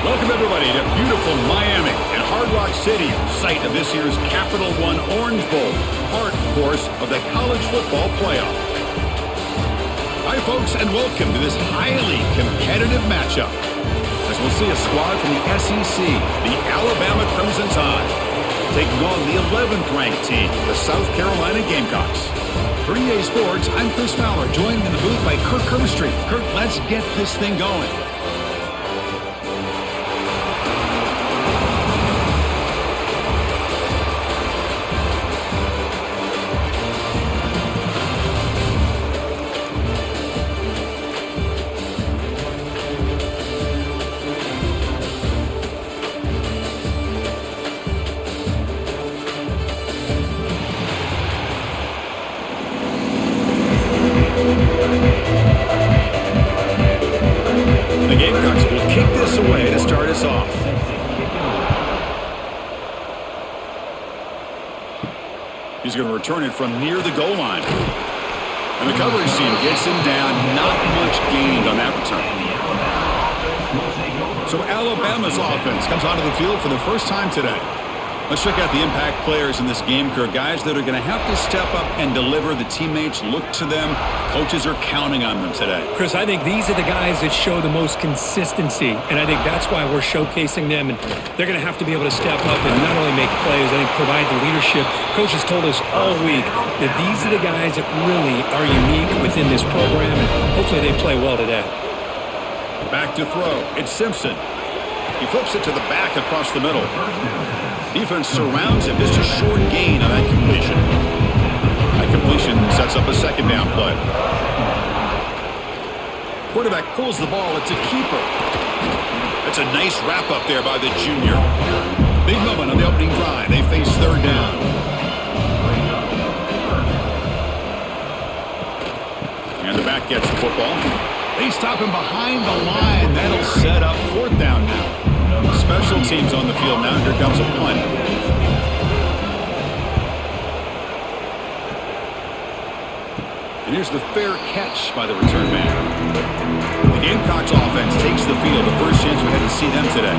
Welcome, everybody, to beautiful Miami and Hard Rock Stadium, site of this year's Capital One Orange Bowl, part, of course, of the college football playoff. Hi, folks, and welcome to this highly competitive matchup, as we'll see a squad from the SEC, the Alabama Crimson Tide, taking on the 11th-ranked team, the South Carolina Gamecocks. For EA Sports, I'm Chris Fowler, joined in the booth by Kirk Kirkstreet. Kirk, let's get this thing going. The Gamecocks will kick this away to start us off. He's going to return it from near the goal line. And the coverage team gets him down. Not much gained on that return. So Alabama's offense comes onto the field for the first time today. Let's check out the impact players in this game, Kirk. Guys that are going to have to step up and deliver. The teammates look to them. Coaches are counting on them today. Chris, I think these are the guys that show the most consistency, and I think that's why we're showcasing them. And they're going to have to be able to step up and not only make plays, I think provide the leadership. Coaches told us all week that these are the guys that really are unique within this program, and hopefully they play well today. Back to throw. It's Simpson. He flips it to the back across the middle. Defense surrounds him. Just a short gain on that completion. That completion sets up a second down play. Quarterback pulls the ball. It's a keeper. That's a nice wrap up there by the junior. Big moment on the opening drive. They face third down. And the back gets the football. They stop him behind the line. That'll set up fourth down now. Special teams on the field now. Here comes a punt. And here's the fair catch by the return man. The Gamecocks offense takes the field. The first chance we had to see them today.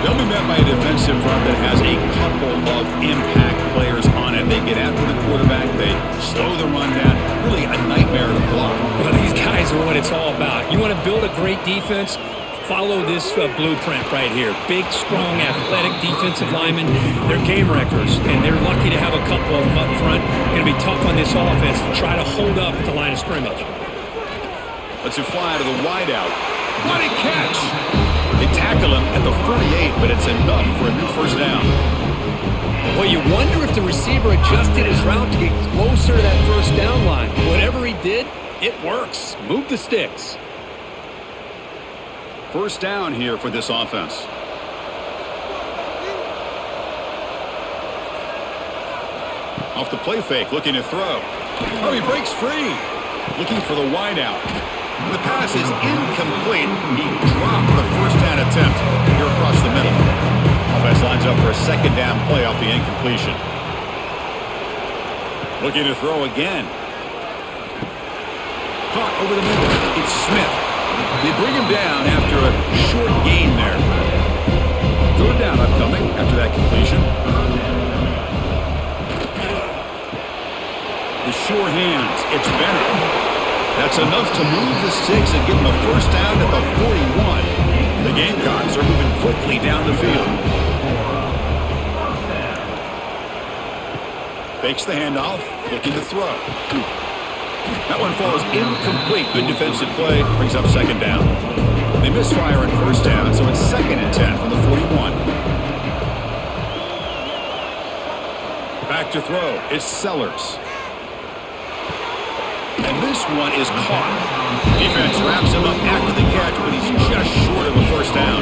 They'll be met by a defensive front that has a couple of impact players on it. They get after the quarterback. They slow the run down. Really a nightmare to block. Well, these guys are what it's all about. You want to build a great defense? Follow this blueprint right here. Big, strong, athletic defensive linemen. They're game wreckers, and they're lucky to have a couple of them up front. Going to be tough on this offense to try to hold up at the line of scrimmage. Let's it fly to the wideout. What a catch! They tackle him at the 48, but it's enough for a new first down. Well, you wonder if the receiver adjusted his route to get closer to that first down line. Whatever he did, it works. Move the sticks. First down here for this offense. Off the play fake, looking to throw. Oh, he breaks free. Looking for the wideout. The pass is incomplete. He dropped the first down attempt here across the middle. Offense lines up for a second down play off the incompletion. Looking to throw again. Caught over the middle. It's Smith. They bring him down after a short gain there. Third down upcoming after that completion. The sure hands. It's Bennett. That's enough to move the sticks and give him a first down at the 41. The Gamecocks are moving quickly down the field. Fakes the handoff. Looking to throw. That one falls incomplete. Good defensive play. Brings up second down. They misfire on first down, so it's 2nd and 10 from the 41. Back to throw. It's Sellers. And this one is caught. Defense wraps him up after the catch, but he's just short of a first down.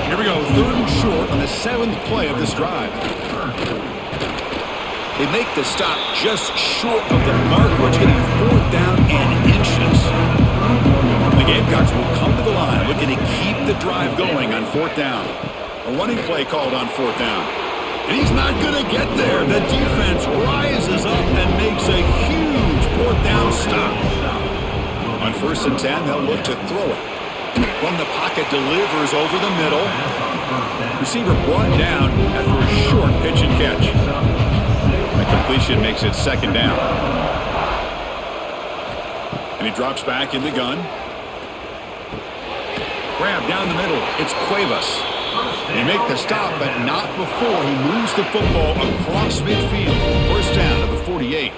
Here we go. 3rd and short on the 7th play of this drive. They make the stop just short of the mark, which getting 4th down and inches. The Gamecocks will come to the line, looking to keep the drive going on 4th down. A running play called on 4th down. And he's not going to get there. The defense rises up and makes a huge 4th down stop. On 1st and 10, they'll look to throw it. From the pocket, delivers over the middle. Receiver brought down after a short pitch and catch. The completion makes it second down. And he drops back in the gun. Grab down the middle. It's Cuevas. They make the stop, but not before he moves the football across midfield. First down to the 48.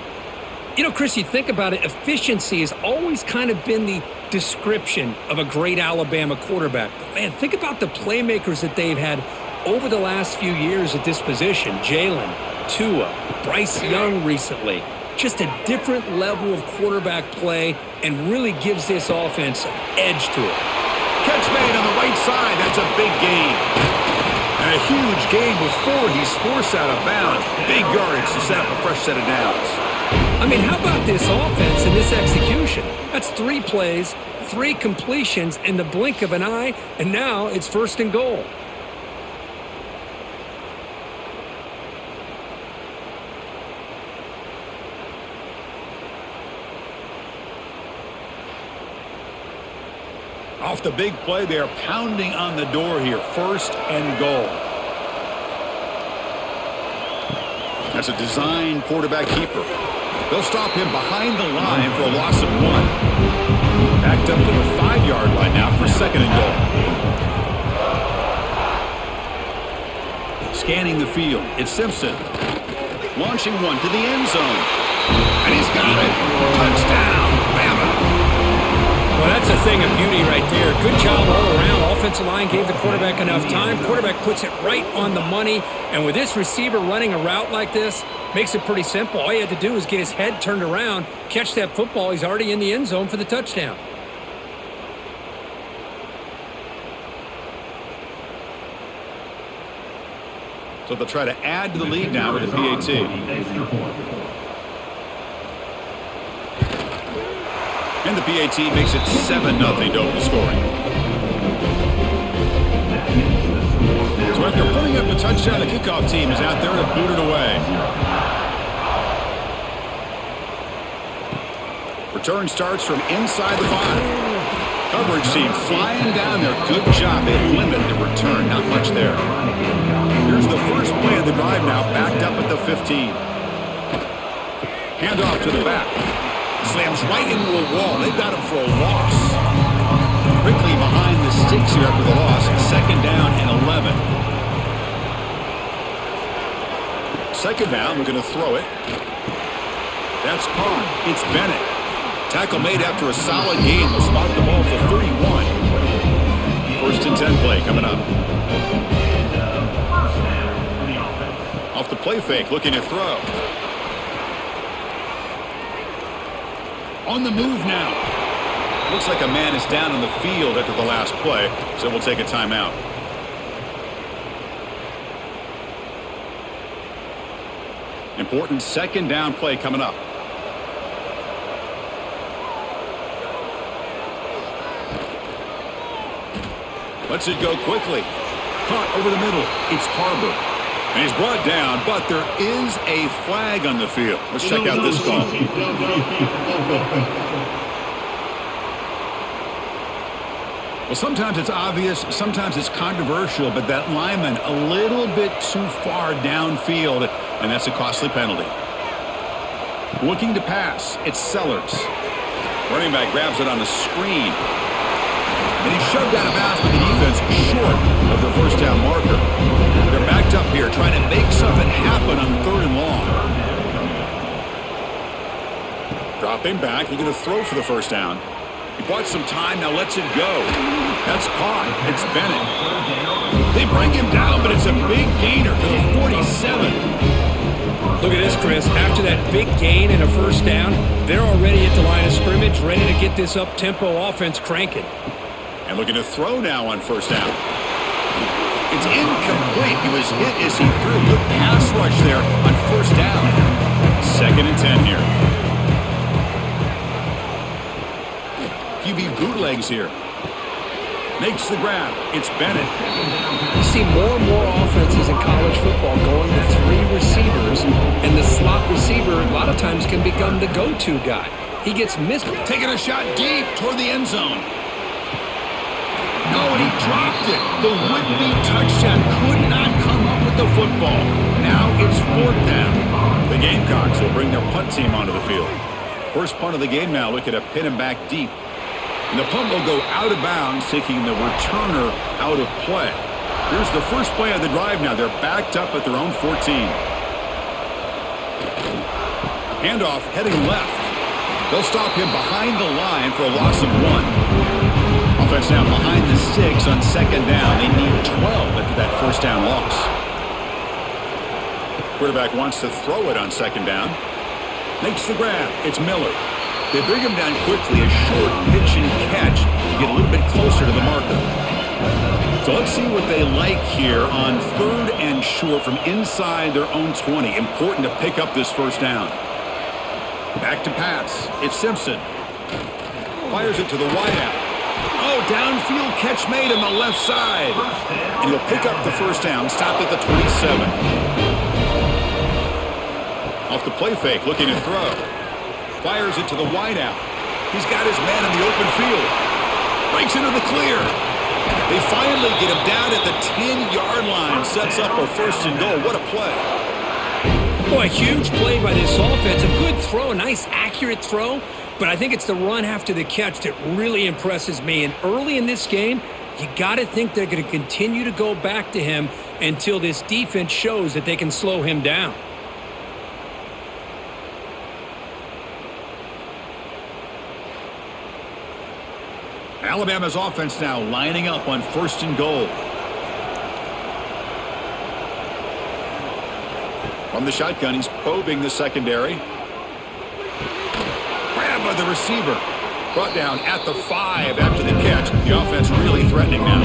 You know, Chris, you think about it, efficiency has always kind of been the description of a great Alabama quarterback. But man, think about the playmakers that they've had over the last few years at this position. Jalen, Tua, Bryce Young recently. Just a different level of quarterback play and really gives this offense an edge to it. Catch made on the right side. That's a big gain. And a huge gain before he's forced out of bounds. Big yardage to set up a fresh set of downs. I mean, how about this offense and this execution? That's 3 plays, 3 completions in the blink of an eye, and now it's first and goal. Off the big play, they are pounding on the door here. First and goal. That's a design quarterback keeper. They'll stop him behind the line for a loss of 1. Backed up to the 5-yard line now for second and goal. Scanning the field, it's Simpson. Launching one to the end zone. And he's got it. Touchdown, Bama. Well, that's a thing of beauty right there. Good job all around. Offensive line gave the quarterback enough time. Quarterback puts it right on the money. And with this receiver running a route like this, makes it pretty simple. All you had to do is get his head turned around, catch that football. He's already in the end zone for the touchdown. So they'll try to add to the lead now with the PAT. And the PAT makes it 7-0 to open scoring. So after putting up a touchdown, the kickoff team is out there to boot it away. Return starts from inside the 5. Coverage team flying down there. Good job. They limit the return. Not much there. Here's the first play of the drive now, backed up at the 15. Handoff to the back. Slams right into a wall. They've got him for a loss. Quickly behind the sticks here after the loss. Second down and 11. Second down, we're going to throw it. That's Khan. It's Bennett. Tackle made after a solid gain. They'll spot the ball for 31. First and 10 play coming up. Off the play fake, looking to throw. On the move now. Looks like a man is down on the field after the last play, so we'll take a timeout. Important second down play coming up. Lets it go quickly. Caught over the middle. It's Harbor. And he's brought down, but there is a flag on the field. Let's check out this call. Well, sometimes it's obvious, sometimes it's controversial, but that lineman a little bit too far downfield, and that's a costly penalty. Looking to pass, it's Sellers. Running back grabs it on the screen. And he's shoved out of bounds with the defense short of the first down marker. They're backed up here trying to make something happen on third and long. Dropping back, looking to throw for the first down. He bought some time, now lets it go. That's caught. It's Bennett. They bring him down, but it's a big gainer to the 47. Look at this, Chris. After that big gain and a first down, they're already at the line of scrimmage, ready to get this up-tempo offense cranking. And looking to throw now on first down. It's incomplete. He was hit as he threw a good pass rush there on first down. Second and 10 here. QB bootlegs here. Makes the grab. It's Bennett. You see more and more offenses in college football going with 3 receivers, and the slot receiver a lot of times can become the go-to guy. He gets missed. Taking a shot deep toward the end zone. Oh, and he dropped it. The would-be touchdown could not come up with the football. Now it's 4th down. The Gamecocks will bring their punt team onto the field. First punt of the game now, looking to pin him back deep. And the punt will go out of bounds, taking the returner out of play. Here's the first play of the drive now. They're backed up at their own 14. Handoff heading left. They'll stop him behind the line for a loss of 1. Offense now behind the sticks on 2nd down. They need 12 after that first down loss. Quarterback wants to throw it on 2nd down. Makes the grab. It's Miller. They bring him down quickly. A short pitch and catch to get a little bit closer to the marker. So let's see what they like here on 3rd and short from inside their own 20. Important to pick up this first down. Back to pass. It's Simpson. Fires it to the wideout. Oh, downfield catch made on the left side. And he'll pick up the first down. Stopped at the 27. Off the play fake, looking to throw. Fires it to the wideout. He's got his man in the open field. Breaks into the clear. They finally get him down at the 10-yard line. Sets up a 1st and goal. What a play. Boy, a huge play by this offense. A good throw, a nice accurate throw. But I think it's the run after the catch that really impresses me. And early in this game, you got to think they're going to continue to go back to him until this defense shows that they can slow him down. Alabama's offense now lining up on 1st and goal. From the shotgun, he's probing the secondary. Grab by the receiver. Brought down at the 5 after the catch. The offense really threatening now.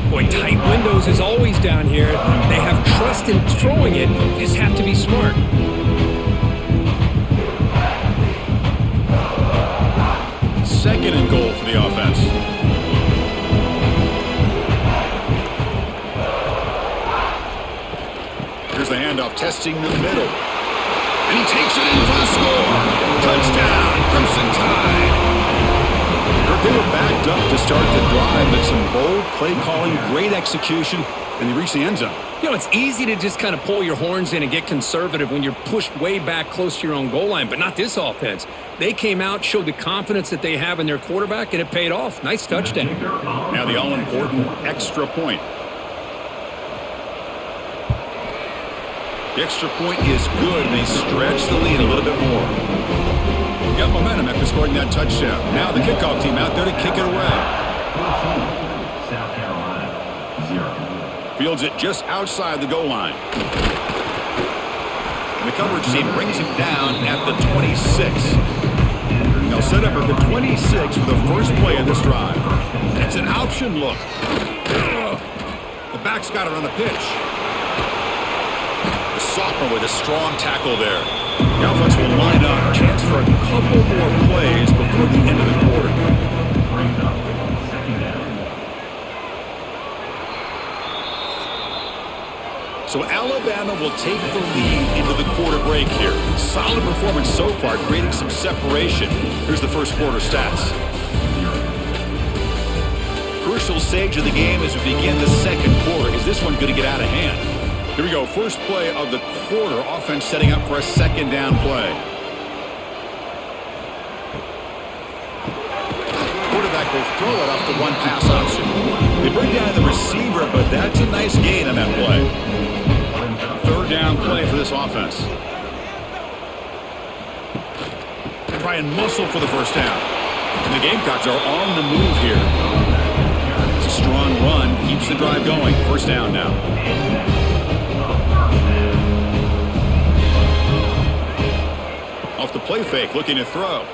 Boy, tight windows is always down here. They have trust in throwing it. You just have to be smart. Second and goal for the offense. Here's the handoff, testing the middle. And he takes it in for the score. Touchdown, Crimson Tide. They were backed up to start the drive, but some bold play calling, great execution, and they reach the end zone. You know, it's easy to just kind of pull your horns in and get conservative when you're pushed way back close to your own goal line, but not this offense. They came out, showed the confidence that they have in their quarterback, and it paid off. Nice touchdown. Now the all-important extra point. The extra point is good, and they stretch the lead a little bit more. Got momentum after scoring that touchdown. Now the kickoff team out there to kick it away. Fields it just outside the goal line. And the coverage team brings him down at the 26. They'll set up at the 26 for the first play of this drive. It's an option look. The back's got it on the pitch. The sophomore with a strong tackle there. The offense will line up. Chance for a couple more plays before the end of the quarter. So Alabama will take the lead into the quarter break here. Solid performance so far, creating some separation. Here's the first quarter stats. Crucial stage of the game as we begin the second quarter. Is this one going to get out of hand? Here we go. First play of the quarter. Offense setting up for a second down play. Quarterback will throw it off the one pass option. They bring down the receiver, but that's a nice gain on that play. Third down play for this offense. Try and muscle for the first down. And the Gamecocks are on the move here. It's a strong run. Keeps the drive going. First down now. Off the play fake, looking to throw.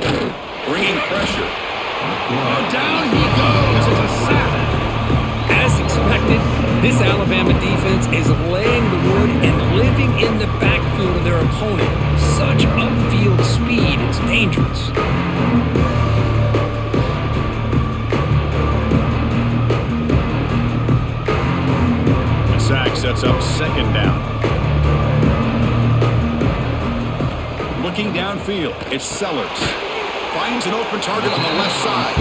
Bringing pressure. Down he goes. It's a sack. As expected, this Alabama defense is laying the wood and living in the backfield of their opponent. Such upfield speed, it's dangerous. The sack sets up second down. Looking downfield, it's Sellers. Finds an open target on the left side.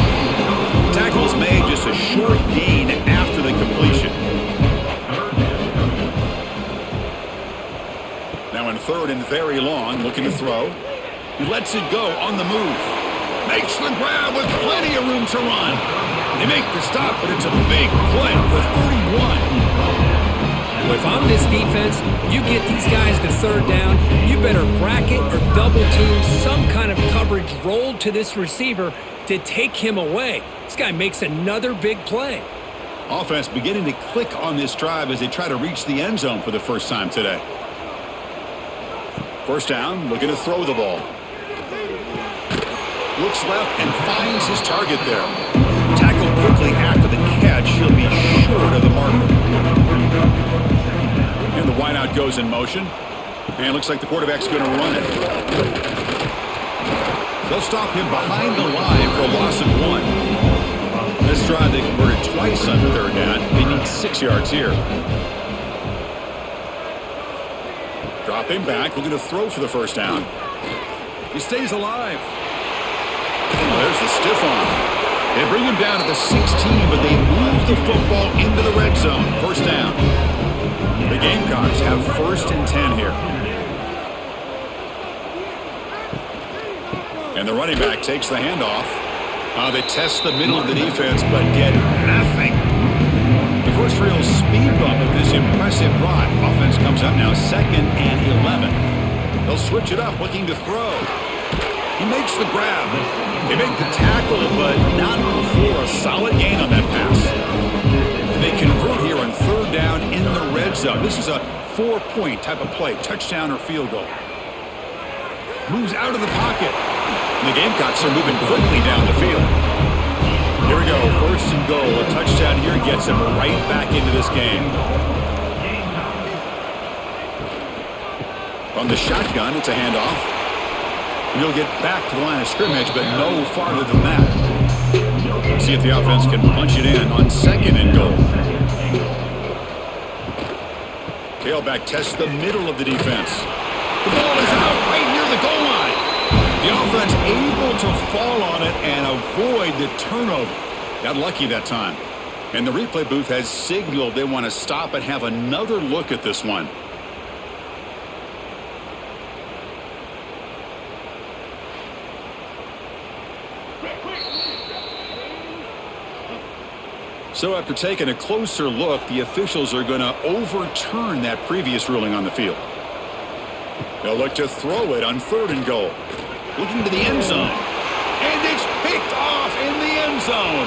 Tackle's made just a short gain after the completion. Now in third and very long, looking to throw. He lets it go on the move. Makes the grab with plenty of room to run. They make the stop, but it's a big play for 31. If I'm this defense, you get these guys to third down, you better bracket or double team some kind of coverage rolled to this receiver to take him away. This guy makes another big play. Offense beginning to click on this drive as they try to reach the end zone for the first time today. First down, looking to throw the ball. Looks left and finds his target there. Tackled quickly after the catch. He'll be short of the marker. And the wideout goes in motion. And it looks like the quarterback's going to run it. They'll stop him behind the line for a loss of 1. This drive, they converted twice on third down. They need 6 yards here. Dropping back, looking to throw for the first down. He stays alive. And there's the stiff arm. They bring him down at the 16, but they move the football into the red zone. First down. The Gamecocks have first and 10 here. And the running back takes the handoff. They test the middle of the defense, but get nothing. The first real speed bump of this impressive drive. Offense comes up now 2nd and 11. They'll switch it up, looking to throw. He makes the grab. They make the tackle, but not before a solid gain on that pass. They convert here on third down in the red zone. This is a 4-point type of play, touchdown or field goal. Moves out of the pocket. The Gamecocks are moving quickly down the field. Here we go, first and goal. A touchdown here gets them right back into this game. On the shotgun, it's a handoff. And he'll get back to the line of scrimmage, but no farther than that. See if the offense can punch it in on 2nd and goal. Tailback tests the middle of the defense. The ball is out right near the goal line. The offense able to fall on it and avoid the turnover. Got lucky that time. And the replay booth has signaled they want to stop and have another look at this one. So after taking a closer look, the officials are going to overturn that previous ruling on the field. They'll look to throw it on 3rd and goal. Looking to the end zone. And it's picked off in the end zone.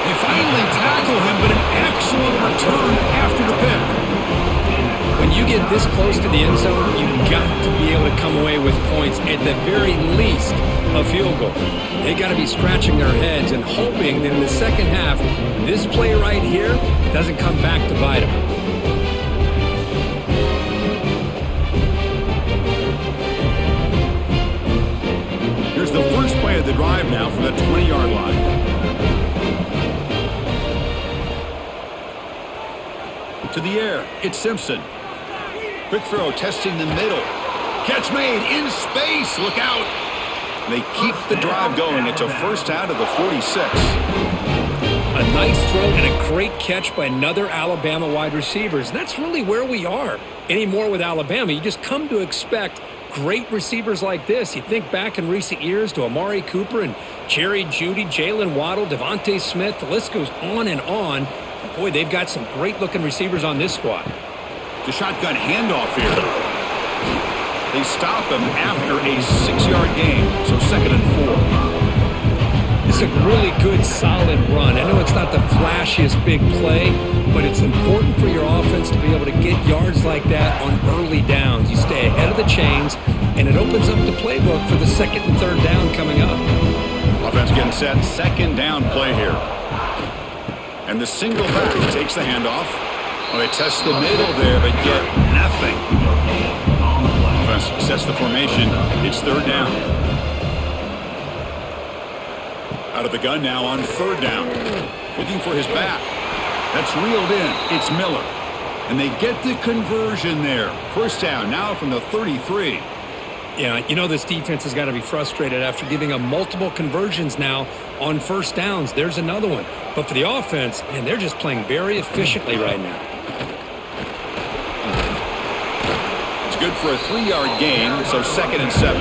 They finally tackle him, but an excellent return after the pick. When you get this close to the end zone, you've got to be able to come away with points, at the very least, a field goal. They got to be scratching their heads and hoping that in the second half, this play right here doesn't come back to bite them. Here's the first play of the drive now from the 20-yard line. To the air, it's Simpson. Quick throw, testing the middle. Catch made in space. Look out. They keep the drive going. It's a first out of the 46. A nice throw and a great catch by another Alabama wide receivers. And that's really where we are anymore with Alabama. You just come to expect great receivers like this. You think back in recent years to Amari Cooper and Jerry Jeudy, Jalen Waddle, Devontae Smith. The list goes on and on. And boy, they've got some great-looking receivers on this squad. The shotgun handoff here. They stop him after a 6-yard gain, so 2nd and 4. It's a really good, solid run. I know it's not the flashiest big play, but it's important for your offense to be able to get yards like that on early downs. You stay ahead of the chains, and it opens up the playbook for the 2nd and 3rd down coming up. Offense getting set, 2nd down play here. And the single back takes the handoff. Well, they test the middle there, but get nothing. Offense sets the formation. It's 3rd down. Out of the gun now on 3rd down. Looking for his back. That's reeled in. It's Miller. And they get the conversion there. First down now from the 33. Yeah, you know this defense has got to be frustrated after giving up multiple conversions now on first downs. There's another one. But for the offense, man, they're just playing very efficiently right now. It's good for a 3-yard gain, so 2nd and 7.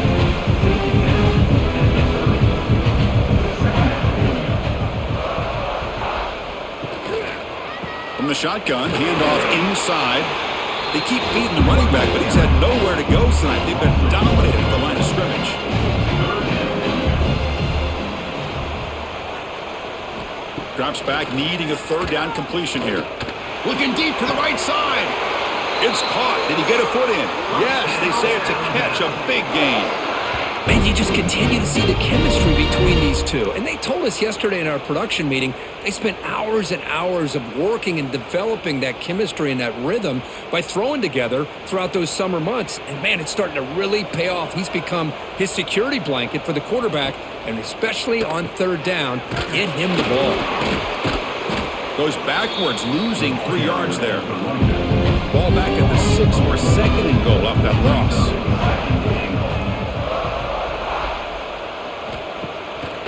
From the shotgun, handoff inside. They keep feeding the running back, but he's had nowhere to go tonight. They've been dominated at the line of scrimmage. Drops back, needing a 3rd down completion here. Looking deep to the right side. It's caught. Did he get a foot in? Yes, they say it's a catch, a big gain. Man, you just continue to see the chemistry between these two. And they told us yesterday in our production meeting, they spent hours and hours of working and developing that chemistry and that rhythm by throwing together throughout those summer months. And man, it's starting to really pay off. He's become his security blanket for the quarterback, and especially on 3rd down, get him the ball. Goes backwards, losing 3 yards there. Ball back at the 6 for 2nd and goal off that loss.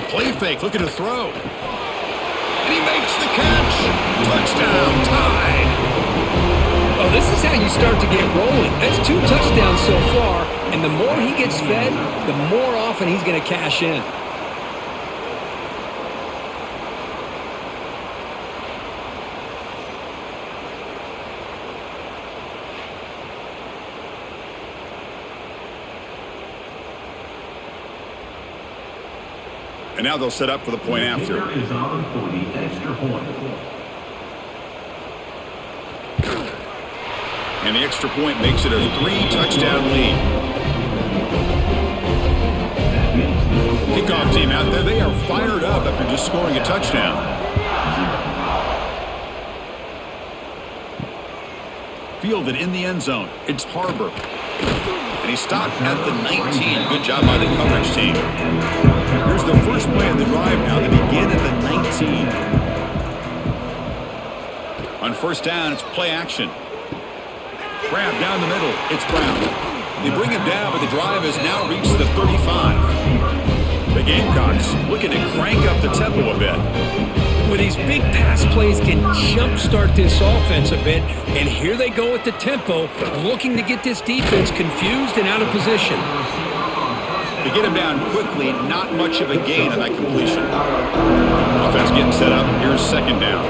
Play fake, looking to throw. And he makes the catch. Touchdown, tied. Oh, this is how you start to get rolling. That's 2 touchdowns so far, and the more he gets fed, the more often he's going to cash in. And now they'll set up for the point after. Is on for the extra point. And the extra point makes it a 3-touchdown lead. Kickoff team out there, they are fired up after just scoring a touchdown. Fielded in the end zone. It's Harbor. And he stopped at the 19. Good job by the coverage team. Here's the first play of the drive now. They begin at the 19. On 1st down, it's play action. Grab down the middle. It's Brown. They bring him down, but the drive has now reached the 35. The Gamecocks looking to crank up the tempo a bit. Well, these big pass plays can jumpstart this offense a bit, and here they go at the tempo, looking to get this defense confused and out of position. To get him down quickly, not much of a gain on that completion. Offense getting set up. Here's 2nd down.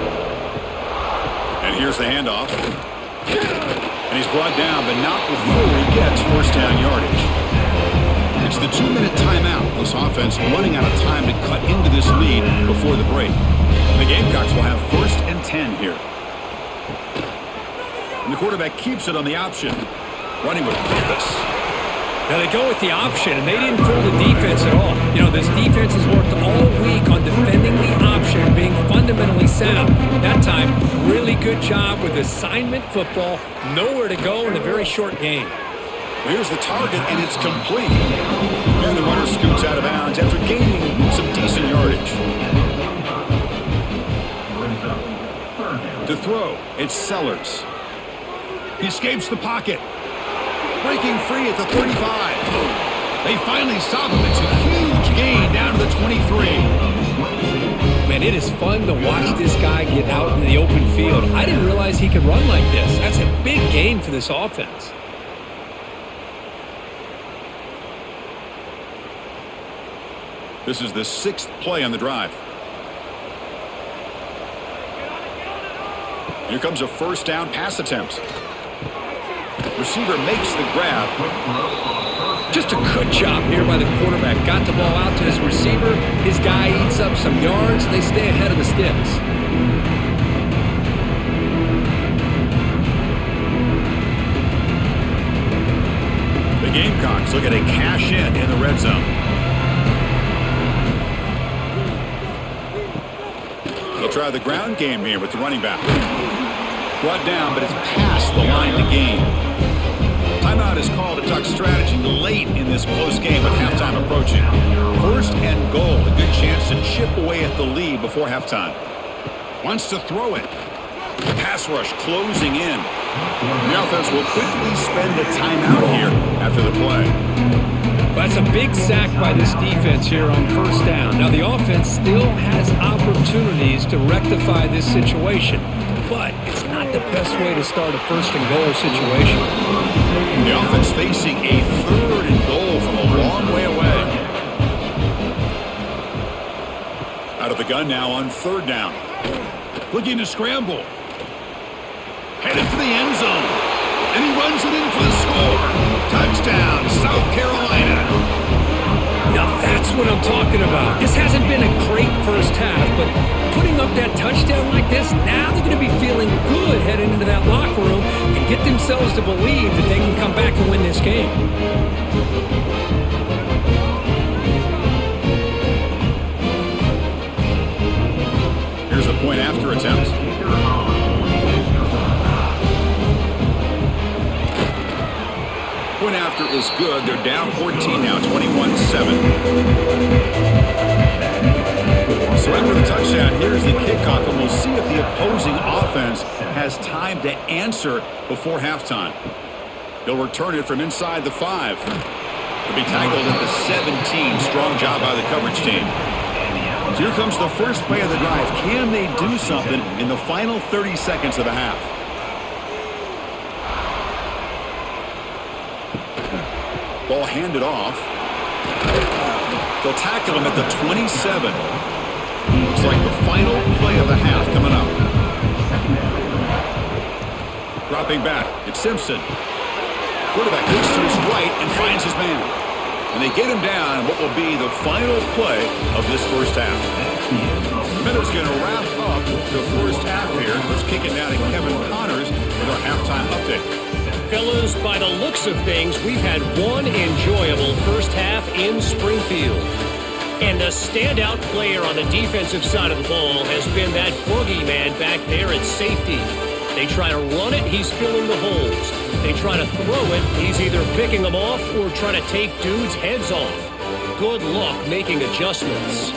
And here's the handoff. And he's brought down, but not before he gets 1st down yardage. It's the 2-minute timeout. This offense running out of time to cut into this lead before the break. The Gamecocks will have 1st and 10 here. And the quarterback keeps it on the option. Running with purpose. Now they go with the option, and they didn't fool the defense at all. You know, this defense has worked all week on defending the option and being fundamentally sound. That time, really good job with assignment football. Nowhere to go in a very short game. Here's the target, and it's complete. And the runner scoots out of bounds after gaining some decent yardage. To throw, it's Sellers. He escapes the pocket. Breaking free at the 35. They finally stop him. It's a huge gain down to the 23. Man, it is fun to watch this guy get out in the open field. I didn't realize he could run like this. That's a big gain for this offense. This is the 6th play on the drive. Here comes a 1st down pass attempt. Receiver makes the grab. Just a good job here by the quarterback. Got the ball out to his receiver. His guy eats up some yards. They stay ahead of the sticks. The Gamecocks look at a cash in the red zone. They'll try the ground game here with the running back. Brought down, but it's past the line to gain. Timeout is called to talk strategy late in this close game with halftime approaching. 1st and goal, a good chance to chip away at the lead before halftime. Wants to throw it. Pass rush closing in. The offense will quickly spend a timeout here after the play. Well, that's a big sack by this defense here on first down. Now, the offense still has opportunities to rectify this situation, but it's not the best way to start a first-and-goal situation. The offense facing a 3rd and goal from a long way away. Out of the gun now on 3rd down. Looking to scramble. Headed for the end zone. And he runs it in for the score. Touchdown, South Carolina. Now that's what I'm talking about. This hasn't been a great first half, but putting up that touchdown like this, now they're going to be feeling good heading into that locker room and get themselves to believe that they can come back and win this game. Here's the point after attempt. Point after is good. They're down 14 now, 21-7. So after the touchdown, here's the kickoff, and we'll see if the opposing offense has time to answer before halftime. They'll return it from inside the 5. They'll be tackled at the 17. Strong job by the coverage team. So here comes the first play of the drive. Can they do something in the final 30 seconds of the half? Ball handed off. They'll tackle him at the 27. Looks like the final play of the half coming up. Dropping back, it's Simpson. Quarterback looks to his right and finds his man. And they get him down in what will be the final play of this first half. The Meadows going to wrap up the first half here. Let's kick it down to Kevin Connors with our halftime update. Fellas, by the looks of things, we've had one enjoyable first half in Springfield. And the standout player on the defensive side of the ball has been that boogeyman back there at safety. They try to run it, he's filling the holes. They try to throw it, he's either picking them off or trying to take dudes' heads off. Good luck making adjustments.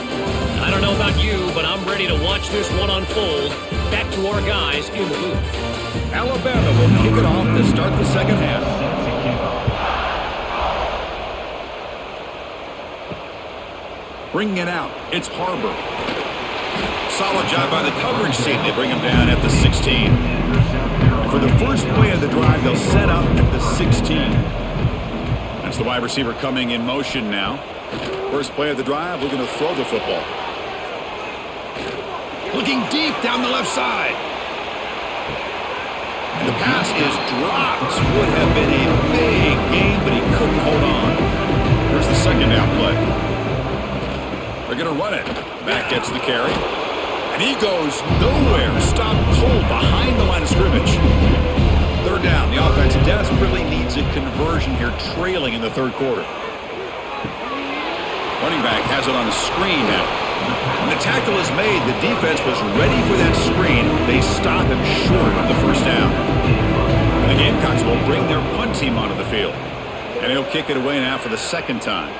I don't know about you, but I'm ready to watch this one unfold. Back to our guys in the booth. Alabama will kick it off to start the second half. Bringing it out, it's Harbor. Solid job by the coverage team. They bring him down at the 16. And for the first play of the drive, they'll set up at the 16. That's the wide receiver coming in motion now. First play of the drive, looking to throw the football. Looking deep down the left side. And the pass is dropped. Would have been a big game, but he couldn't hold on. Here's the second down play. They're going to run it. Back gets the carry. And he goes nowhere. Stopped cold behind the line of scrimmage. Third down. The offense desperately needs a conversion here, trailing in the third quarter. Running back has it on a screen now. When the tackle is made, the defense was ready for that screen. They stop him short of the first down. And the Gamecocks will bring their punt team onto the field. And he'll kick it away now for the second time.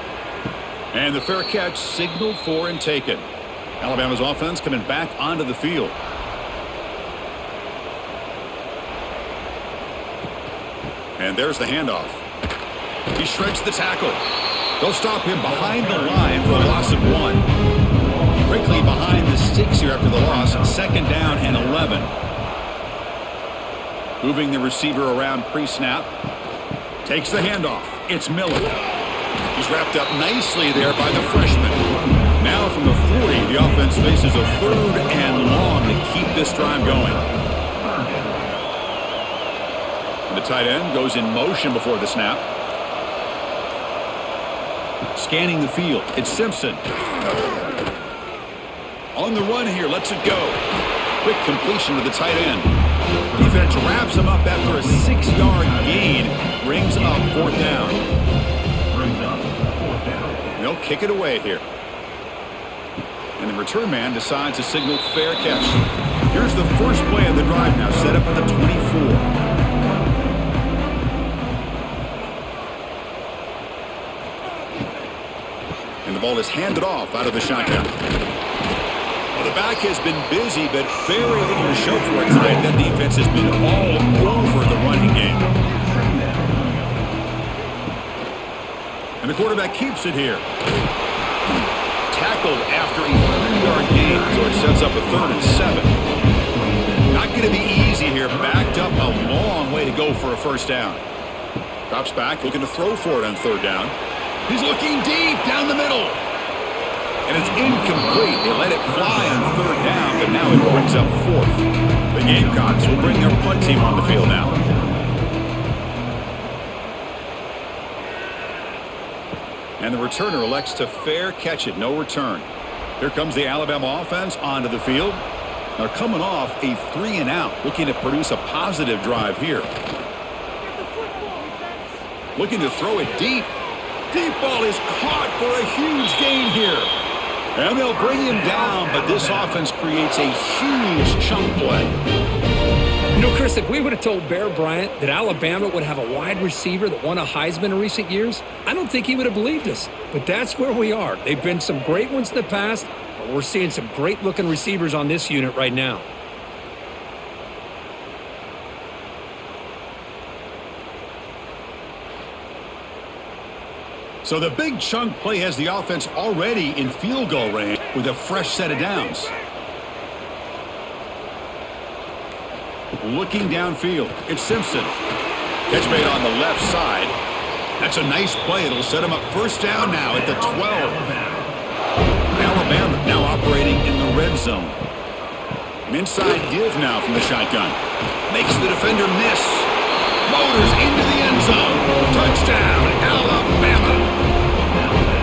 And the fair catch signaled for and taken. Alabama's offense coming back onto the field. And there's the handoff. He shreds the tackle. They'll stop him behind the line for a loss of 1. Quickly behind the sticks here after the loss. Second down and 11. Moving the receiver around pre-snap. Takes the handoff. It's Miller. He's wrapped up nicely there by the freshman. Now from the 40, the offense faces a third and long to keep this drive going. And the tight end goes in motion before the snap. Scanning the field, it's Simpson. On the run here, lets it go. Quick completion to the tight end. Defense wraps him up after a 6-yard gain. Brings up fourth down. They'll kick it away here. And the return man decides to signal fair catch. Here's the first play of the drive now, set up at the 24. And the ball is handed off out of the shotgun. Well, the back has been busy, but very little to show for it tonight. That defense has been all over the running game. And And the quarterback keeps it here. Tackled after a 3-yard gain, so it sets up a 3rd and 7. Not going to be easy here. Backed up a long way to go for a first down. Drops back, looking to throw for it on 3rd down. He's looking deep down the middle. And it's incomplete. They let it fly on 3rd down, but now it brings up 4th. The Gamecocks will bring their punt team on the field now. And the returner elects to fair catch it. No return. Here comes the Alabama offense onto the field. They're coming off a 3-and-out, looking to produce a positive drive here. Looking to throw it deep. Deep ball is caught for a huge gain here. And they'll bring him down, but this offense creates a huge chunk play. You know, Chris, if we would have told Bear Bryant that Alabama would have a wide receiver that won a Heisman in recent years, I don't think he would have believed us. But that's where we are. They've been some great ones in the past, but we're seeing some great-looking receivers on this unit right now. So the big chunk play has the offense already in field goal range with a fresh set of downs. Looking downfield, it's Simpson. Catch made on the left side. That's a nice play. It'll set him up first down now at the 12. Alabama now operating in the red zone. An inside give now from the shotgun. Makes the defender miss. Motors into the end zone. Touchdown, Alabama.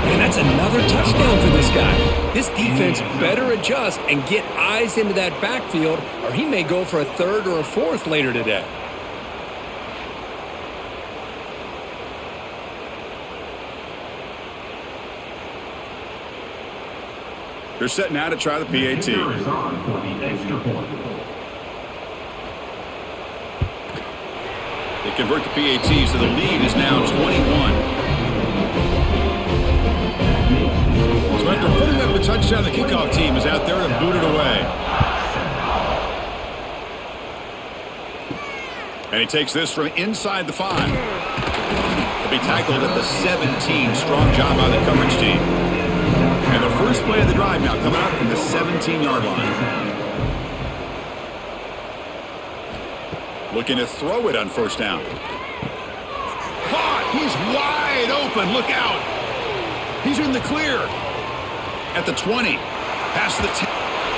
And that's another touchdown for this guy. This defense better adjust and get eyes into that backfield, or he may go for a 3rd or a 4th later today. They're setting out to try the PAT. They convert the PAT, so the lead is now 21. So after putting up the touchdown, the kickoff team is out there to boot it away. And he takes this from inside the 5. He'll be tackled at the 17. Strong job by the coverage team. And the first play of the drive now coming out from the 17-yard line. Looking to throw it on first down. Caught! He's wide open. Look out! He's in the clear. At the 20. Past the 10.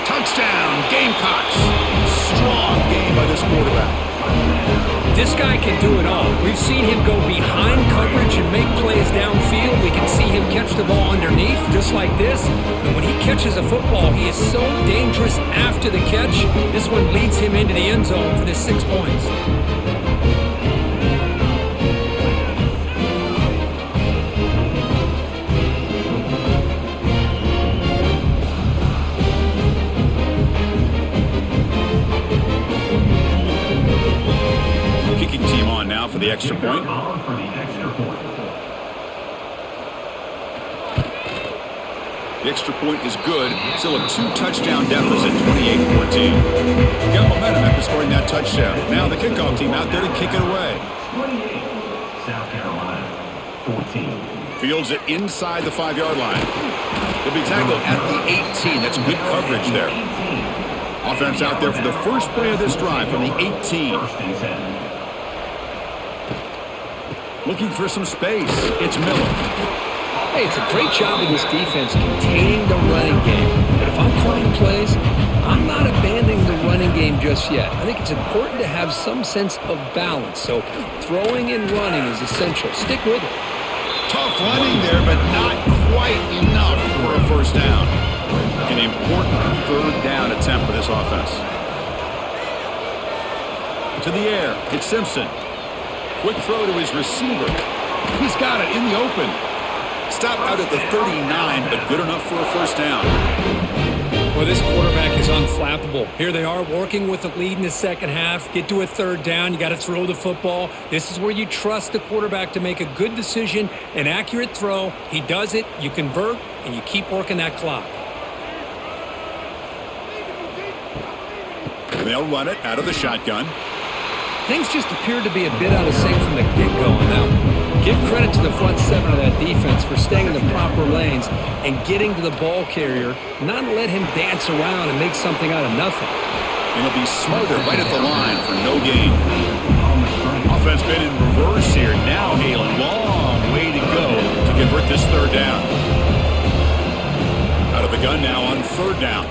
Touchdown, Gamecocks. Strong game by this quarterback. This guy can do it all. We've seen him go behind coverage and make plays downfield. We can see him catch the ball underneath, just like this. And when he catches a football, he is so dangerous after the catch. This one leads him into the end zone for the 6 points. For the extra point. The extra point is good. Still a 2-touchdown deficit, 28-14. Got momentum after scoring that touchdown. Now the kickoff team out there to kick it away. 28, South Carolina, 14. Fields it inside the 5-yard line. He'll be tackled at the 18. That's good coverage there. Offense out there for the first play of this drive from the 18. Looking for some space. It's Miller. Hey, it's a great job of this defense containing the running game. But if I'm calling plays, I'm not abandoning the running game just yet. I think it's important to have some sense of balance. So throwing and running is essential. Stick with it. Tough running there, but not quite enough for a first down. An important 3rd down attempt for this offense. To the air. It's Simpson. Quick throw to his receiver. He's got it in the open. Stop out at the 39, but good enough for a first down. Well, this quarterback is unflappable. Here they are working with the lead in the second half. Get to a 3rd down. You got to throw the football. This is where you trust the quarterback to make a good decision, an accurate throw. He does it. You convert, and you keep working that clock. They'll run it out of the shotgun. Things just appeared to be a bit out of sync from the get-go on that one. Give credit to the front seven of that defense for staying in the proper lanes and getting to the ball carrier, not let him dance around and make something out of nothing. And he'll be smothered right at the line for no gain. Offense been in reverse here. Now a long way to go to convert this third down. Out of the gun now on third down.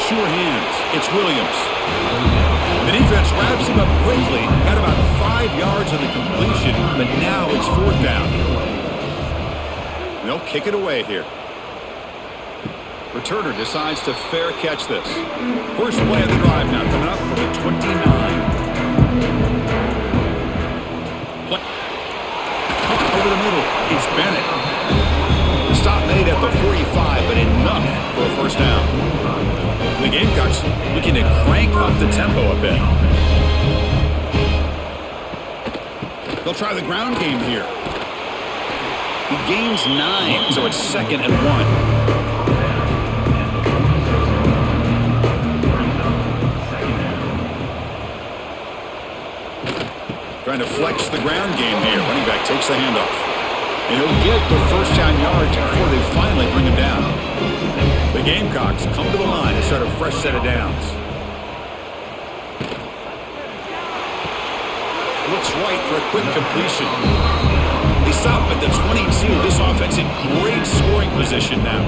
Sure hands. It's Williams. The defense wraps him up quickly. Got about 5 yards on the completion, but now it's fourth down. They'll kick it away here. Returner decides to fair catch this. First play of the drive now coming up from the 29. Over the middle. It's Bennett. The stop made at the 45, but enough for a first down. The Gamecocks looking to crank up the tempo a bit. They'll try the ground game here. He gains 9, so it's 2nd and 1. Trying to flex the ground game here. Running back takes the handoff. And he'll get the first down yards before they finally bring him down. The Gamecocks come to the line to start a fresh set of downs. Looks right for a quick completion. They stop at the 22. This offense in great scoring position now.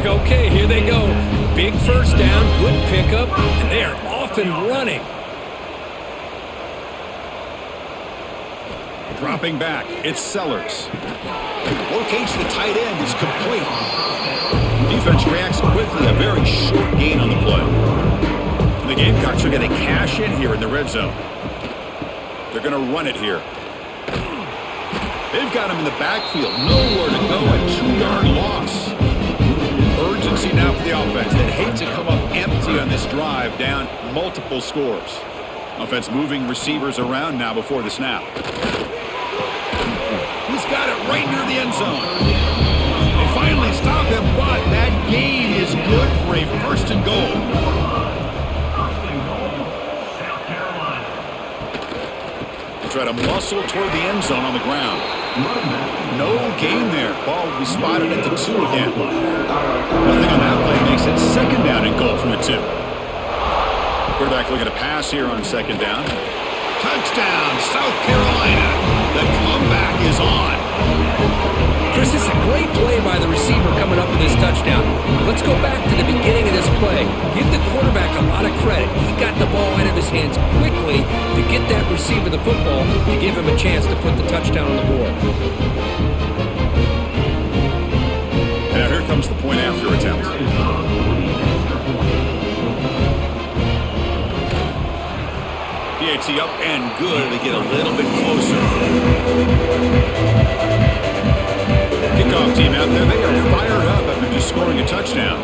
Okay, here they go. Big first down, good pickup, and they are off and running. Dropping back, it's Sellers. Locates the tight end, is complete. Defense reacts quickly, a very short gain on the play. And the Gamecocks are going to cash in here in the red zone. They're going to run it here. They've got him in the backfield, nowhere to go, a 2-yard loss. Urgency now for the offense. They'd hate to come up empty on this drive, down multiple scores. Offense moving receivers around now before the snap. He's got it right near the end zone. They finally stop him, but that gain is good for a first and goal. They try to muscle toward the end zone on the ground. No gain there. Ball will be spotted at the 2 again. Nothing on that play makes it 2nd down and goal from the 2. Quarterback looking to pass here on 2nd down. Touchdown, South Carolina. The comeback is on. Chris, this is a great play by the receiver coming up with this touchdown. Let's go back to the beginning of this play. Give the quarterback a lot of credit. He got the ball out of his hands quickly to get that receiver the football to give him a chance to put the touchdown on the board. Now here comes the point after attempt. PAT up and good. They get a little bit closer. Kickoff team out there. They are fired up after just scoring a touchdown.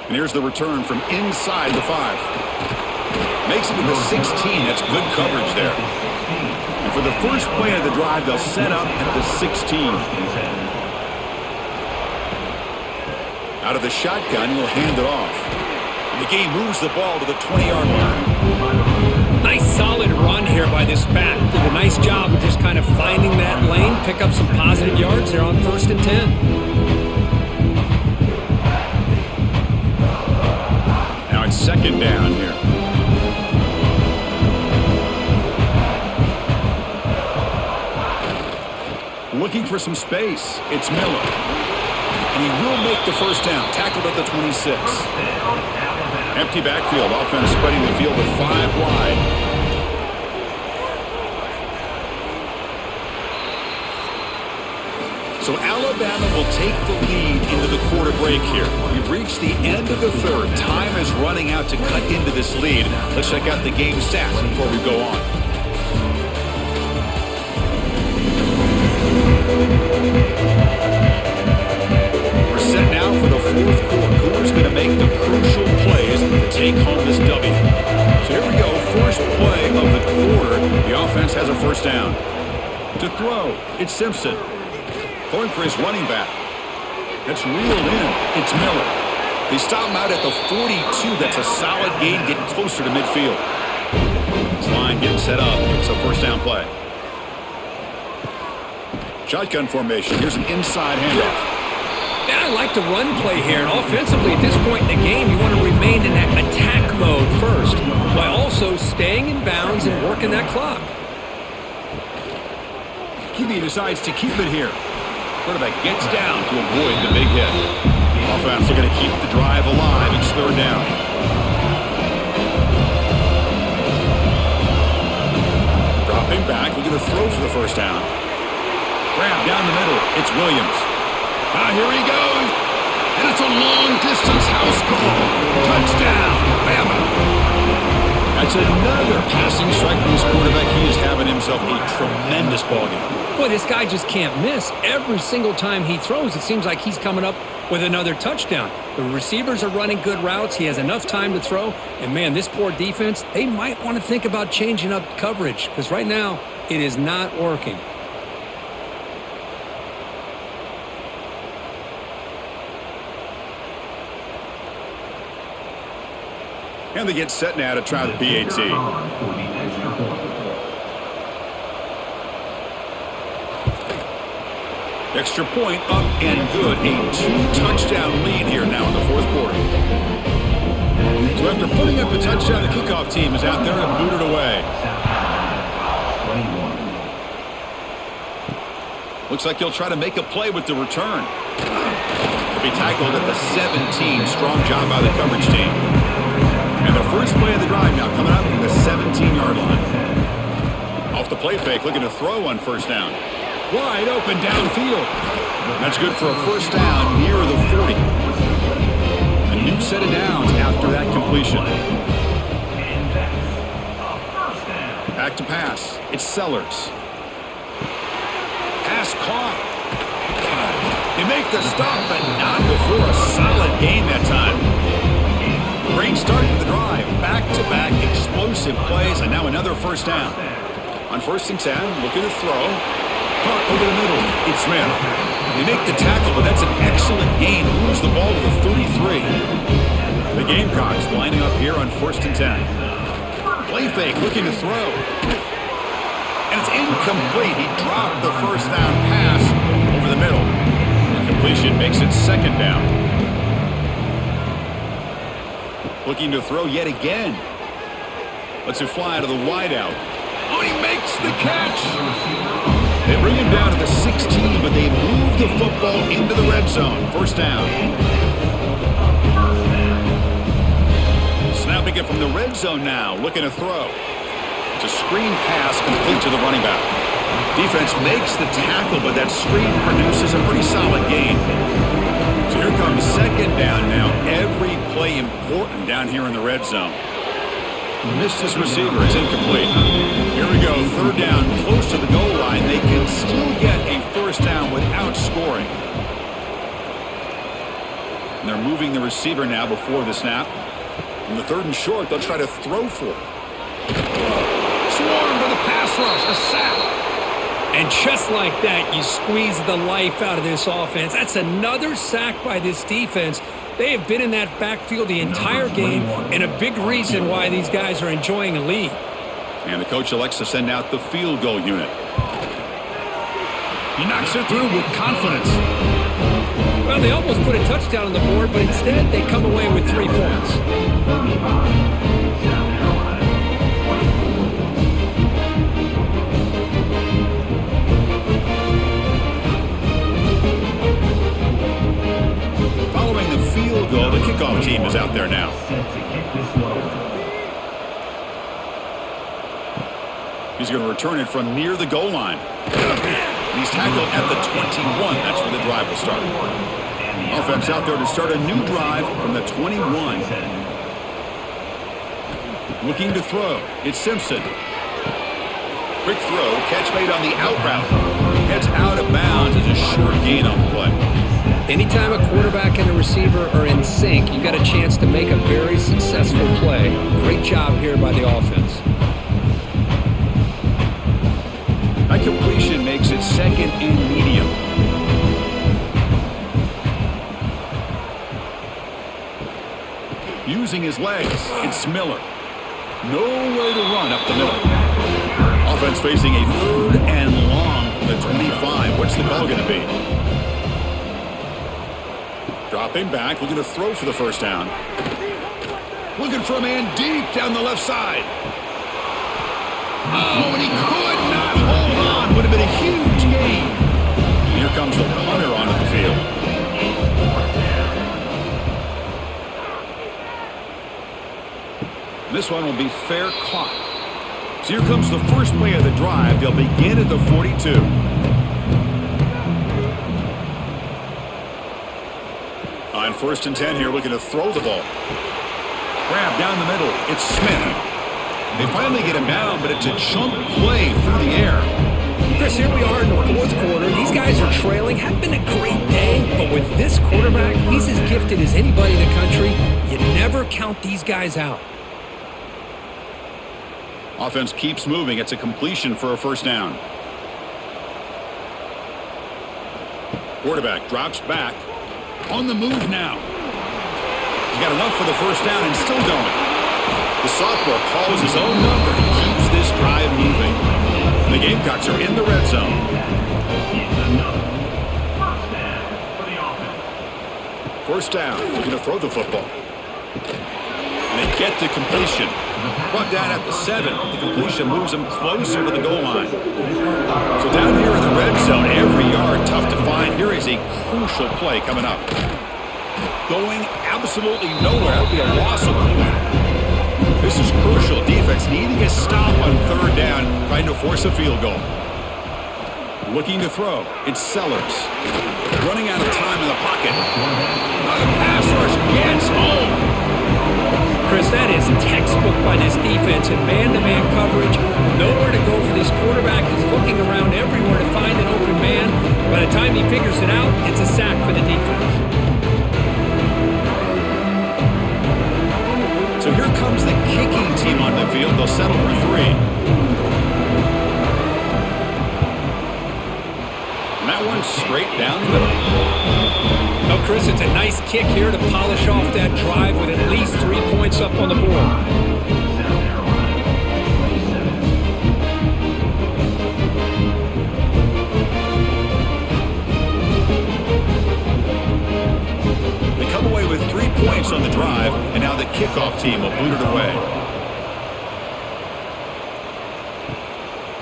And here's the return from inside the 5. Makes it to the 16. That's good coverage there. And for the first play of the drive, they'll set up at the 16. Out of the shotgun, he'll hand it off. The game moves the ball to the 20-yard line. Nice solid run here by this back. Did a nice job of just kind of finding that lane, pick up some positive yards there on 1st and 10. Now it's 2nd down here. Looking for some space. It's Miller. And he will make the first down. Tackled at the 26. Empty backfield. Offense spreading the field with 5 wide. So Alabama will take the lead into the quarter break here. We've reached the end of the 3rd. Time is running out to cut into this lead. Let's check out the game stats before we go on. We're set now for the 4th quarter. Who's going to make the crucial plays to take home this W? So here we go. First play of the quarter. The offense has a first down. To throw, it's Simpson. Going for his running back. That's reeled in. It's Miller. They stop him out at the 42. That's a solid gain, getting closer to midfield. This line getting set up. It's a first down play. Shotgun formation. Here's an inside handoff. Yeah, I like the run play here. And offensively, at this point in the game, you want to remain in that attack mode first, while also staying in bounds and working that clock. QB decides to keep it here. Quarterback gets down to avoid the big hit. Offense looking to keep the drive alive. It's third down. Dropping back, looking to throw for the first down. Grab down the middle. It's Williams. Here he goes. And it's a long-distance house call. Touchdown, Bama. That's another passing strike from this quarterback. He is having himself a tremendous ballgame. Boy, this guy just can't miss. Every single time he throws, it seems like he's coming up with another touchdown. The receivers are running good routes. He has enough time to throw. And, man, this poor defense, they might want to think about changing up coverage because right now it is not working. And they get set now to try the PAT. Extra point up and good. A 2-touchdown lead here now in the fourth quarter. So after putting up a touchdown, the kickoff team is out there to boot it away. Looks like he'll try to make a play with the return. He'll be tackled at the 17. Strong job by the coverage team. And the first play of the drive now coming out from the 17-yard line. Off the play fake, looking to throw on first down. Wide open downfield. That's good for a first down near the 40. A new set of downs after that completion. Back to pass. It's Sellers. Pass caught. They make the stop, but not before a solid gain that time. Great start to the drive. Back-to-back explosive plays, and now another first down. On 1st and 10, looking to throw. Caught over the middle. It's Smith. They make the tackle, but that's an excellent gain. Moves the ball to the 33. The Gamecocks lining up here on 1st and 10. Play fake, looking to throw. And it's incomplete. He dropped the first down pass over the middle. Completion makes it second down. Looking to throw yet again. Lets it fly to the wideout. Oh, he makes the catch. They bring him down to the 16, but they move the football into the red zone. First down. Snapping it from the red zone now. Looking to throw. It's a screen pass complete to the running back. Defense makes the tackle, but that screen produces a pretty solid gain. So here comes second down now. Every play important down here in the red zone. Missed his receiver. It's incomplete. Here we go. Third down, close to the goal line. They can still get a first down without scoring. And they're moving the receiver now before the snap. On the 3rd and short, they'll try to throw for it. Swarm to the pass rush. A sack. And just like that, you squeeze the life out of this offense. That's another sack by this defense. They have been in that backfield the entire game, and a big reason why these guys are enjoying a lead. And the coach elects to send out the field goal unit. He knocks it through with confidence. Well, they almost put a touchdown on the board, but instead they come away with 3 points. Goal. The kickoff team is out there now. He's going to return it from near the goal line. He's tackled at the 21. That's where the drive will start. Offense out there to start a new drive from the 21. Looking to throw. It's Simpson. Quick throw. Catch made on the out route. Heads out of bounds as a short gain on the play. Anytime a quarterback and a receiver are in sync, you got a chance to make a very successful play. Great job here by the offense. That completion makes it second and medium. Using his legs, it's Miller. Nowhere to run up the middle. Offense facing a 3rd and long from the 25. What's the call going to be? Dropping back, looking to throw for the first down. Looking for a man deep down the left side. Oh, and he could not hold on. Would have been a huge gain. Here comes the punter onto the field. This one will be fair caught. So here comes the first play of the drive. They'll begin at the 42. On 1st and 10 here, looking to throw the ball. Grab down the middle. It's Smith. They finally get him down, but it's a chunk play through the air. Chris, here we are in the 4th quarter. These guys are trailing. Hadn't been a great day, but with this quarterback, he's as gifted as anybody in the country. You never count these guys out. Offense keeps moving. It's a completion for a first down. Quarterback drops back. On the move now. He's got enough for the first down and still going. The sophomore calls his own number and keeps this drive moving. And the Gamecocks are in the red zone. First down. Looking to throw the football. And they get the completion. Brought down at the 7. The completion moves them closer to the goal line. So down here in the red zone, every yard tough to find. Here is a crucial play coming up. Going absolutely nowhere. That would be a loss of the ball. This is crucial. Defense needing a stop on 3rd down, trying to force a field goal. Looking to throw. It's Sellers. Running out of time in the pocket. Not a pass rush. Gets home. Chris, that is textbook by this defense in man-to-man coverage. Nowhere to go for this quarterback. He's looking around everywhere to find an open man. By the time he figures it out, it's a sack for the defense. So here comes the kicking team on the field. They'll settle for 3. And that one's straight down the middle. Oh, Chris, it's a nice kick here to polish off that drive with at least 3 points up on the board. They come away with 3 points on the drive, and now the kickoff team will boot it away.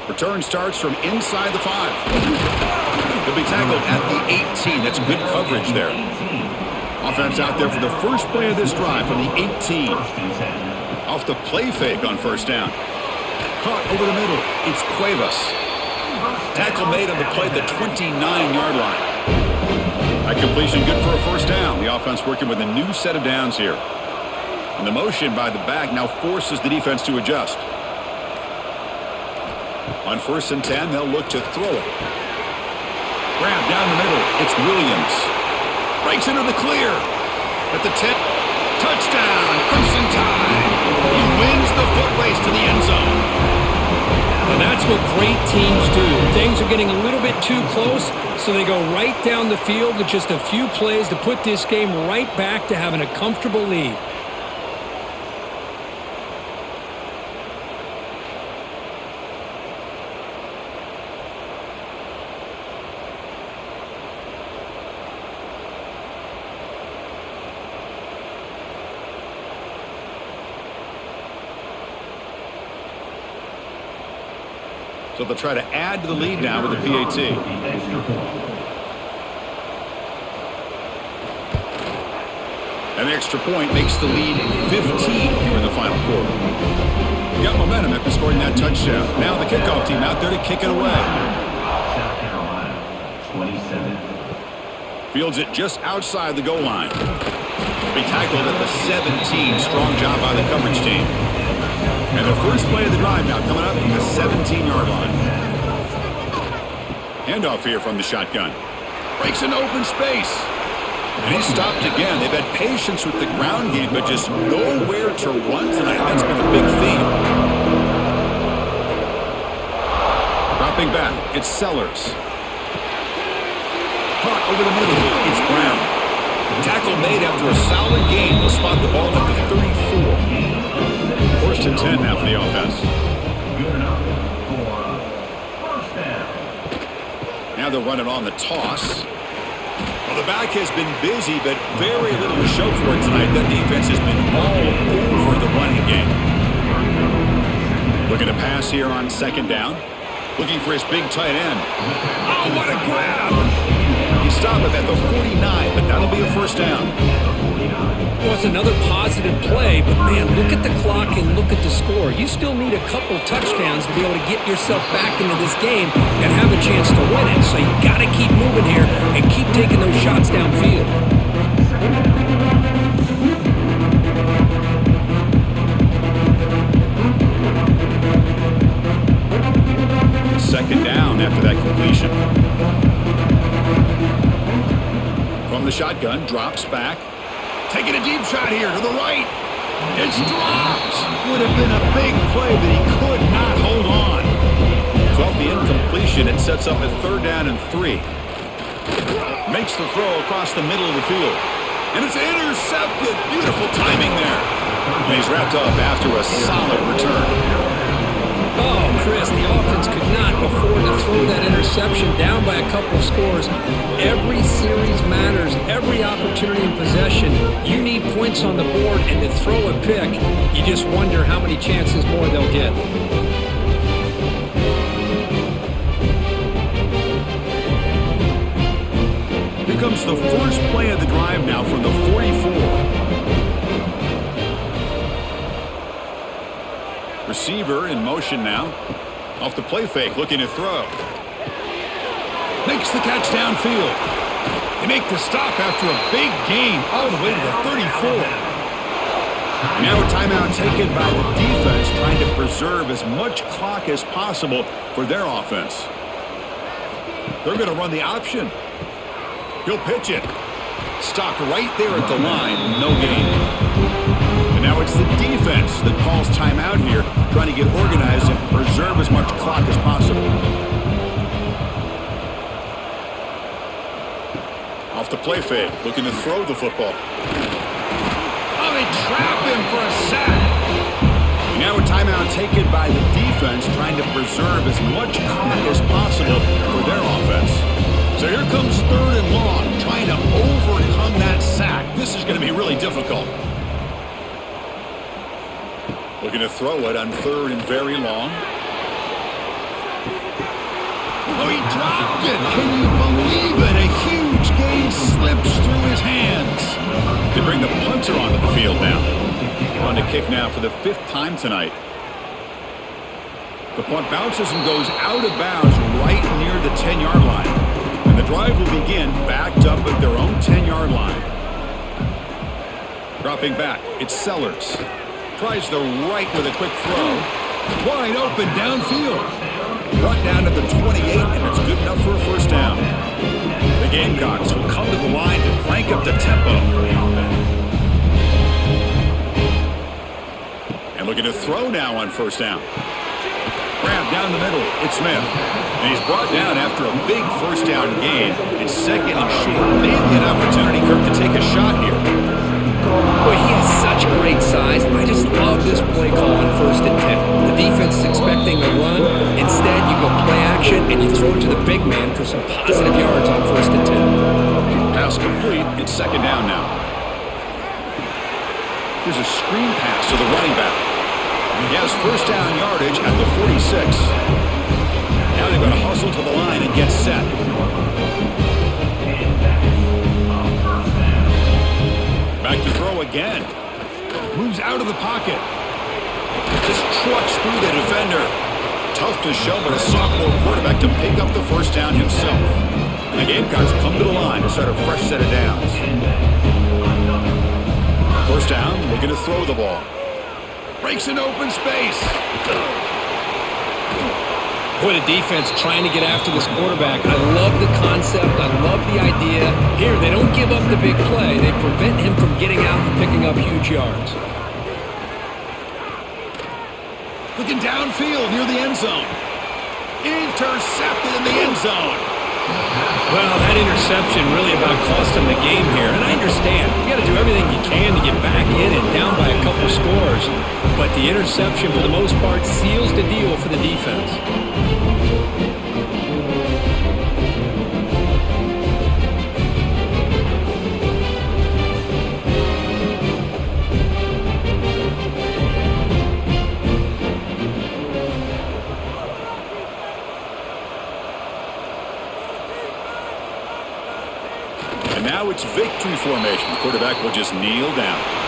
Return starts from inside the 5. He'll be tackled at the 18. That's good coverage there. Offense out there for the first play of this drive from the 18. Off the play fake on first down. Caught over the middle. It's Cuevas. Tackle made on the play at the 29-yard line. That completion good for a first down. The offense working with a new set of downs here. And the motion by the back now forces the defense to adjust. On 1st and 10, they'll look to throw it. Grab down the middle. It's Williams. Breaks into the clear. At the 10. Touchdown. Crimson Tide. He wins the foot race to the end zone. Now that's what great teams do. Things are getting a little bit too close, so they go right down the field with just a few plays to put this game right back to having a comfortable lead. So they'll try to add to the lead now with the PAT. An extra point makes the lead 15 here in the final quarter. They got momentum after scoring that touchdown. Now the kickoff team out there to kick it away. South Carolina, 27. Fields it just outside the goal line. Be tackled at the 17. Strong job by the coverage team. And the first play of the drive now coming up from the 17-yard line. Handoff here from the shotgun. Breaks into open space. And he's stopped again. They've had patience with the ground game, but just nowhere to run tonight. That's been a big theme. Dropping back, it's Sellers. Caught over the middle, it's Brown. Tackle made after a solid gain. They'll spot the ball at the 34. 1st and 10 now they'll run it on the toss. Well, the back has been busy, but very little to show for it tonight. That defense has been all over the running game. Looking to pass here on second down. Looking for his big tight end. Oh, what a grab! He stopped it at the 49, but that'll be a first down. Well, it's another positive play, but man, look at the clock and look at the score. You still need a couple touchdowns to be able to get yourself back into this game and have a chance to win it. So you got to keep moving here and keep taking those shots downfield. Second down after that completion. From the shotgun, drops back. Taking a deep shot here to the right. It's dropped. Would have been a big play, but he could not hold on. So off the incompletion, it sets up a third down and 3. Makes the throw across the middle of the field. And it's intercepted. Beautiful timing there. And he's wrapped up after a solid return. Oh, Chris, the offense could not afford to throw that interception down by a couple of scores. Every series matters. Every opportunity in possession. You need points on the board, and to throw a pick, you just wonder how many chances more they'll get. Here comes the first play of the drive now from the 44. Receiver in motion now. Off the play fake, looking to throw. Makes the catch downfield. They make the stop after a big gain all the way to the 34. Now a timeout taken by the defense, trying to preserve as much clock as possible for their offense. They're going to run the option. He'll pitch it. Stopped right there at the line, no gain. Now it's the defense that calls timeout here, trying to get organized and preserve as much clock as possible. Off the play fake, looking to throw the football. Oh, they trap him for a sack. Now a timeout taken by the defense, trying to preserve as much clock as possible for their offense. So here comes third and long, trying to overcome that sack. This is going to be really difficult. Looking to throw it on third and very long. Oh, he dropped it! Can you believe it? A huge gain slips through his hands. They bring the punter onto the field now. On to kick now for the 5th time tonight. The punt bounces and goes out of bounds right near the 10-yard line. And the drive will begin backed up at their own 10-yard line. Dropping back, it's Sellers. Tries the right with a quick throw. Wide open downfield. Brought down to the 28, and it's good enough for a first down. The Gamecocks will come to the line to crank up the tempo. And looking to throw now on first down. Grab down the middle. It's Smith. And he's brought down after a big first down gain. It's second and short. Maybe an opportunity, Kirk, to take a shot here. Boy, he has such great size. I just love this play call on 1st and 10. The defense is expecting a run. Instead, you go play action, and you throw it to the big man for some positive yards on 1st and 10. Pass complete. It's second down now. Here's a screen pass to the running back. He has first down yardage at the 46. Now they're going to hustle to the line and get set. Back to throw again. Moves out of the pocket. Just trucks through the defender. Tough to show, but a sophomore quarterback to pick up the first down himself. And the Gamecocks come to the line to start a fresh set of downs. First down, looking to throw the ball. Breaks an open space. Boy, the defense trying to get after this quarterback. I love the concept. I love the idea. Here, they don't give up the big play. They prevent him from getting out and picking up huge yards. Looking downfield near the end zone. Intercepted in the end zone. Well, that interception really about cost him the game here. And I understand. You got to do everything you can to get back in and down by a couple scores. But the interception, for the most part, seals the deal for the defense. sports victory formation. The quarterback will just kneel down.